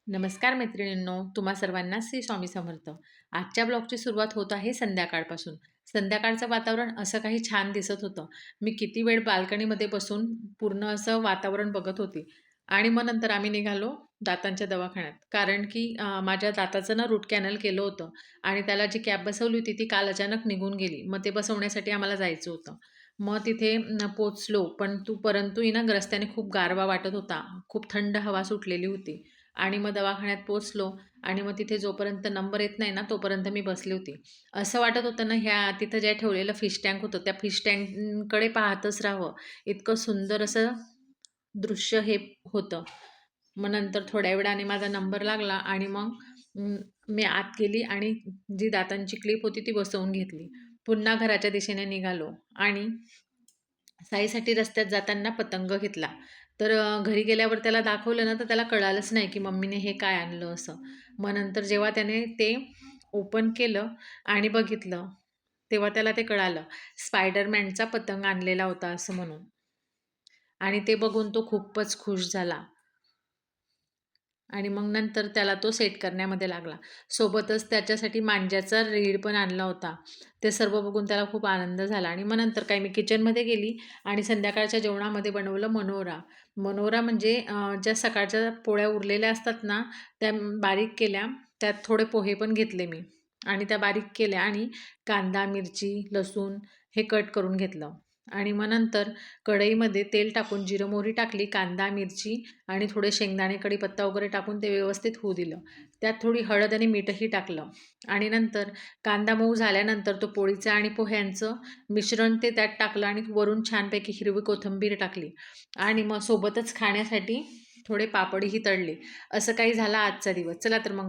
नमस्कार मैत्रिणींनो, तुम्हा सर्वांना श्री स्वामी समर्थ. आजच्या ब्लॉगची सुरुवात होत आहे संध्याकाळपासून. संध्याकाळचं वातावरण असं काही छान दिसत होतं. मी किती वेळ बाल्कनीमध्ये बसून पूर्ण असं वातावरण बघत होते आणि मग नंतर आम्ही निघालो दातांच्या दवाखान्यात. कारण की माझ्या दाताचं ना रूट कॅनल केलं होतं आणि त्याला जी कॅप बसवली होती ती काल अचानक निघून गेली. मग ते बसवण्यासाठी आम्हाला जायचं होतं. मग तिथे पोहोचलो, परंतु ना रस्त्याने खूप गारवा वाटत होता. खूप थंड हवा सुटलेली होती. आणि मग दवाखान्यात पोहोचलो आणि मग तिथे जोपर्यंत नंबर येत नाही ना, तोपर्यंत मी बसली होती. असं वाटत होतं ना, तिथं जे ठेवलेलं फिश टँक होतं, त्या फिश टँककडे पाहतच राहावं. इतकं सुंदर असं दृश्य हे होतं. मग नंतर थोड्या वेळाने माझा नंबर लागला आणि मग मी आत गेली आणि जी दातांची क्लिप होती ती बसवून घेतली. पुन्हा घराच्या दिशेने निघालो आणि साईसाठी रस्त्यात जाताना पतंग घेतला. तर घरी गेल्यावर त्याला दाखवलं ना, तर त्याला कळालंच नाही, की मम्मीने हे काय आणलं असं. मग नंतर जेव्हा त्याने ते ओपन केलं आणि बघितलं, तेव्हा त्याला ते कळालं. स्पायडरमॅनचा पतंग आणलेला होता असं म्हणून. आणि ते बघून तो खूपच खुश झाला. आणि मग नंतर त्याला तो सेट करण्यामध्ये लागला. सोबतच त्याच्यासाठी मांज्याचा रीळ पण आणला होता. ते सर्व बघून त्याला खूप आनंद झाला आणि मग नंतर काय मी किचनमध्ये गेली आणि संध्याकाळच्या जेवणामध्ये बनवलं मनोरा. मनोरा म्हणजे ज्या सकाळच्या पोळ्या उरलेल्या असतात ना, त्या बारीक केल्या. त्यात थोडे पोहे पण घेतले मी आणि त्या बारीक केल्या आणि कांदा, मिरची, लसूण हे कट करून घेतलं. आणि मग नंतर कढईमध्ये तेल टाकून जिरं मोहरी टाकली, कांदा, मिरची आणि थोडे शेंगदाणे, कढीपत्ता वगैरे टाकून ते व्यवस्थित होऊ दिलं. त्यात थोडी हळद आणि मीठही टाकलं आणि नंतर कांदा मऊ झाल्यानंतर तो पोळीचं आणि पोह्यांचं मिश्रण ते त्यात टाकलं आणि वरून छानपैकी हिरवी कोथिंबीर टाकली आणि मग सोबतच खाण्यासाठी थोडे पापडही तळले. असं काही झालं आजचा दिवस. चला तर मग